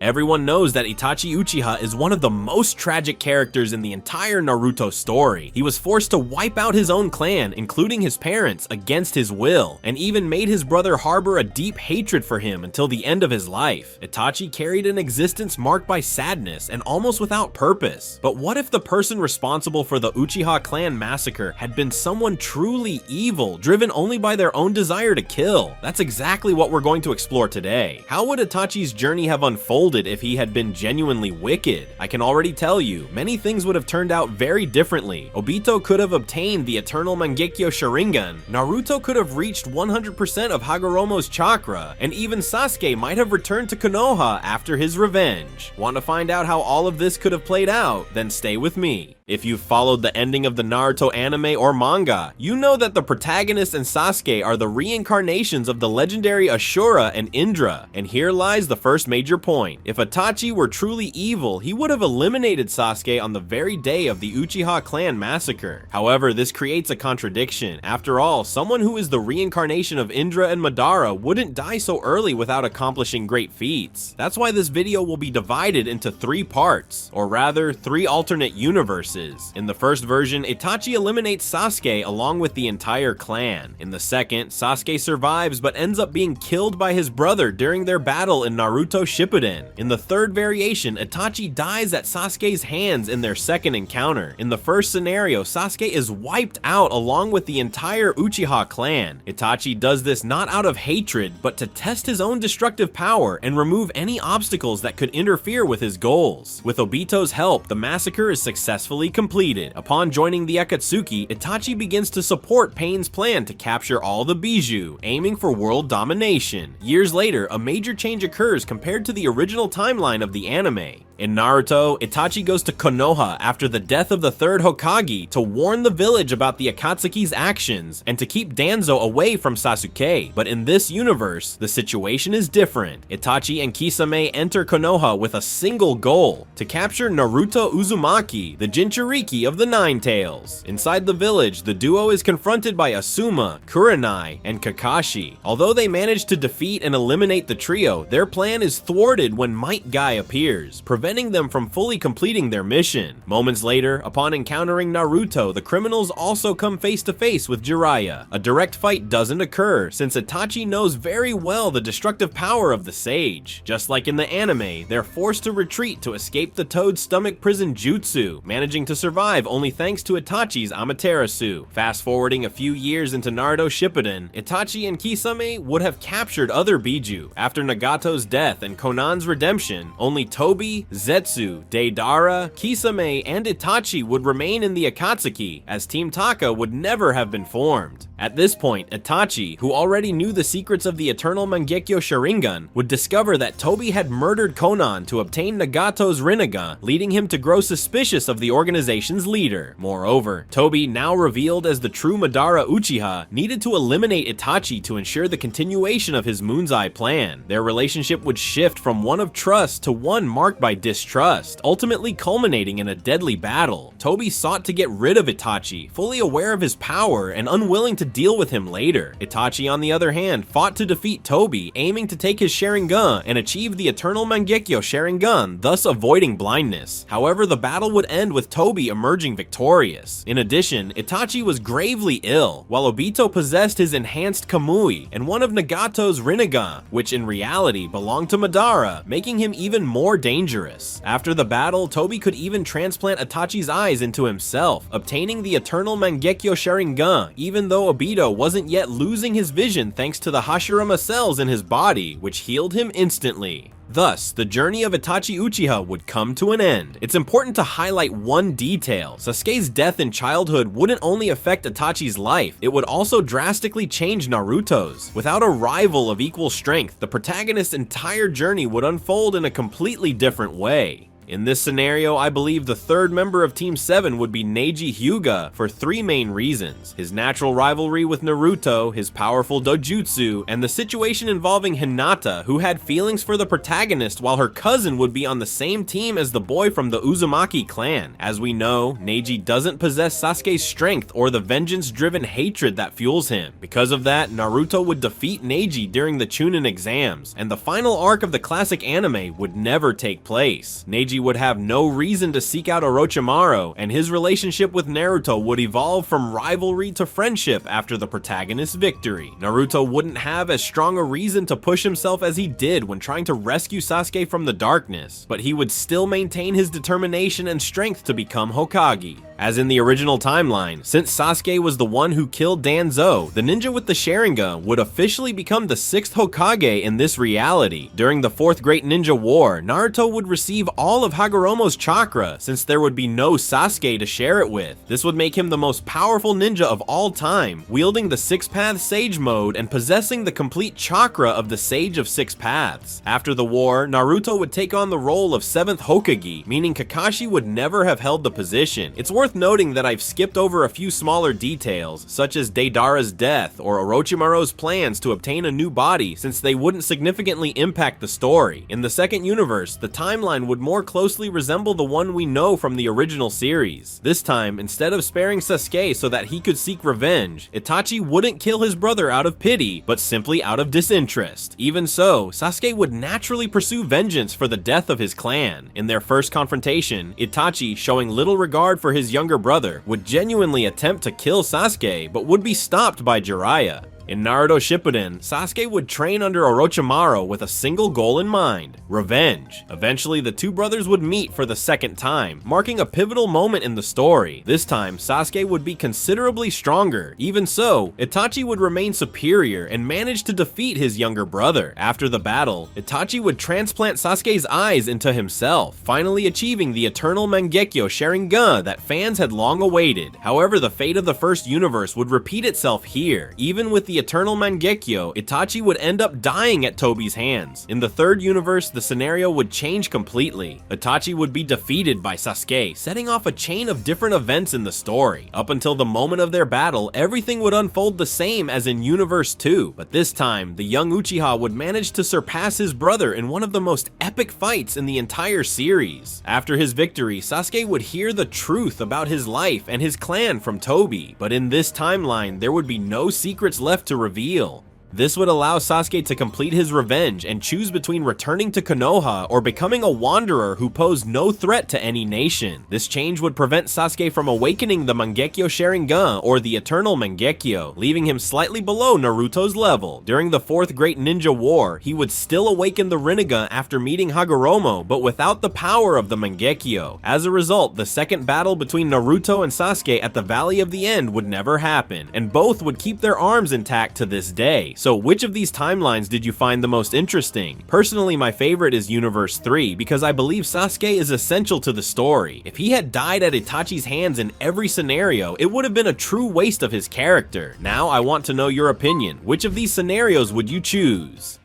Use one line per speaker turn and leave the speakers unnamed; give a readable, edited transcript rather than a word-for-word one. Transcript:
Everyone knows that Itachi Uchiha is one of the most tragic characters in the entire Naruto story. He was forced to wipe out his own clan, including his parents, against his will, and even made his brother harbor a deep hatred for him until the end of his life. Itachi carried an existence marked by sadness and almost without purpose. But what if the person responsible for the Uchiha clan massacre had been someone truly evil, driven only by their own desire to kill? That's exactly what we're going to explore today. How would Itachi's journey have unfolded if he had been genuinely wicked? I can already tell you, many things would have turned out very differently. Obito could have obtained the Eternal Mangekyo Sharingan, Naruto could have reached 100% of Hagoromo's chakra, and even Sasuke might have returned to Konoha after his revenge. Want to find out how all of this could have played out? Then stay with me. If you've followed the ending of the Naruto anime or manga, you know that the protagonist and Sasuke are the reincarnations of the legendary Ashura and Indra, and here lies the first major point. If Itachi were truly evil, he would have eliminated Sasuke on the very day of the Uchiha clan massacre. However, this creates a contradiction. After all, someone who is the reincarnation of Indra and Madara wouldn't die so early without accomplishing great feats. That's why this video will be divided into 3 parts, or rather, 3 alternate universes. In the first version, Itachi eliminates Sasuke along with the entire clan. In the second, Sasuke survives but ends up being killed by his brother during their battle in Naruto Shippuden. In the third variation, Itachi dies at Sasuke's hands in their second encounter. In the first scenario, Sasuke is wiped out along with the entire Uchiha clan. Itachi does this not out of hatred, but to test his own destructive power and remove any obstacles that could interfere with his goals. With Obito's help, the massacre is successfully completed. Upon joining the Akatsuki, Itachi begins to support Pain's plan to capture all the Bijou, aiming for world domination. Years later, a major change occurs compared to the original timeline of the anime. In Naruto, Itachi goes to Konoha after the death of the third Hokage to warn the village about the Akatsuki's actions and to keep Danzo away from Sasuke. But in this universe, the situation is different. Itachi and Kisame enter Konoha with a single goal: to capture Naruto Uzumaki, the Jinchuriki of the Nine Tails. Inside the village, the duo is confronted by Asuma, Kurenai, and Kakashi. Although they manage to defeat and eliminate the trio, their plan is thwarted when Might Guy appears, preventing them from fully completing their mission. Moments later, upon encountering Naruto, the criminals also come face to face with Jiraiya. A direct fight doesn't occur, since Itachi knows very well the destructive power of the sage. Just like in the anime, they're forced to retreat to escape the Toad Stomach Prison Jutsu, managing to survive only thanks to Itachi's Amaterasu. Fast forwarding a few years into Naruto Shippuden, Itachi and Kisame would have captured other Bijou. After Nagato's death and Konan's redemption, only Tobi, Zetsu, Deidara, Kisame, and Itachi would remain in the Akatsuki, as Team Taka would never have been formed. At this point, Itachi, who already knew the secrets of the Eternal Mangekyo Sharingan, would discover that Tobi had murdered Konan to obtain Nagato's Rinnegan, leading him to grow suspicious of the organization's leader. Moreover, Tobi, now revealed as the true Madara Uchiha, needed to eliminate Itachi to ensure the continuation of his Moon's Eye plan. Their relationship would shift from one of trust to one marked by distrust, ultimately culminating in a deadly battle. Tobi sought to get rid of Itachi, fully aware of his power and unwilling to deal with him later. Itachi, on the other hand, fought to defeat Tobi, aiming to take his Sharingan and achieve the Eternal Mangekyo Sharingan, thus avoiding blindness. However, the battle would end with Tobi emerging victorious. In addition, Itachi was gravely ill, while Obito possessed his enhanced Kamui and one of Nagato's Rinnegan, which in reality belonged to Madara, making him even more dangerous. After the battle, Tobi could even transplant Itachi's eyes into himself, obtaining the Eternal Mangekyo Sharingan, even though Obito wasn't yet losing his vision thanks to the Hashirama cells in his body, which healed him instantly. Thus, the journey of Itachi Uchiha would come to an end. It's important to highlight one detail. Sasuke's death in childhood wouldn't only affect Itachi's life, it would also drastically change Naruto's. Without a rival of equal strength, the protagonist's entire journey would unfold in a completely different way. In this scenario, I believe the third member of Team 7 would be Neji Hyuga for 3 main reasons: his natural rivalry with Naruto, his powerful dojutsu, and the situation involving Hinata, who had feelings for the protagonist while her cousin would be on the same team as the boy from the Uzumaki clan. As we know, Neji doesn't possess Sasuke's strength or the vengeance-driven hatred that fuels him. Because of that, Naruto would defeat Neji during the Chunin exams, and the final arc of the classic anime would never take place. Neji would have no reason to seek out Orochimaru, and his relationship with Naruto would evolve from rivalry to friendship after the protagonist's victory. Naruto wouldn't have as strong a reason to push himself as he did when trying to rescue Sasuke from the darkness, but he would still maintain his determination and strength to become Hokage. As in the original timeline, since Sasuke was the one who killed Danzo, the ninja with the Sharingan would officially become the 6th Hokage in this reality. During the 4th Great Ninja War, Naruto would receive all of Hagoromo's chakra, since there would be no Sasuke to share it with. This would make him the most powerful ninja of all time, wielding the 6 Path Sage mode and possessing the complete chakra of the Sage of 6 Paths. After the war, Naruto would take on the role of 7th Hokage, meaning Kakashi would never have held the position. It's worth noting that I've skipped over a few smaller details, such as Deidara's death or Orochimaru's plans to obtain a new body, since they wouldn't significantly impact the story. In the second universe, the timeline would more closely resemble the one we know from the original series. This time, instead of sparing Sasuke so that he could seek revenge, Itachi wouldn't kill his brother out of pity, but simply out of disinterest. Even so, Sasuke would naturally pursue vengeance for the death of his clan. In their first confrontation, Itachi, showing little regard for his younger brother, would genuinely attempt to kill Sasuke, but would be stopped by Jiraiya. In Naruto Shippuden, Sasuke would train under Orochimaru with a single goal in mind: revenge. Eventually, the two brothers would meet for the second time, marking a pivotal moment in the story. This time, Sasuke would be considerably stronger. Even so, Itachi would remain superior and manage to defeat his younger brother. After the battle, Itachi would transplant Sasuke's eyes into himself, finally achieving the eternal Mangekyo Sharingan that fans had long awaited. However, the fate of the first universe would repeat itself here. Even with the eternal Mangekyo, Itachi would end up dying at Tobi's hands. In the third universe, the scenario would change completely. Itachi would be defeated by Sasuke, setting off a chain of different events in the story. Up until the moment of their battle, everything would unfold the same as in Universe 2, but this time, the young Uchiha would manage to surpass his brother in one of the most epic fights in the entire series. After his victory, Sasuke would hear the truth about his life and his clan from Tobi, but in this timeline, there would be no secrets left to reveal. This would allow Sasuke to complete his revenge and choose between returning to Konoha or becoming a wanderer who posed no threat to any nation. This change would prevent Sasuke from awakening the Mangekyo Sharingan or the Eternal Mangekyo, leaving him slightly below Naruto's level. During the 4th Great Ninja War, he would still awaken the Rinnegan after meeting Hagoromo, but without the power of the Mangekyo. As a result, the second battle between Naruto and Sasuke at the Valley of the End would never happen, and both would keep their arms intact to this day. So which of these timelines did you find the most interesting? Personally, my favorite is Universe 3 because I believe Sasuke is essential to the story. If he had died at Itachi's hands in every scenario, it would have been a true waste of his character. Now I want to know your opinion. Which of these scenarios would you choose?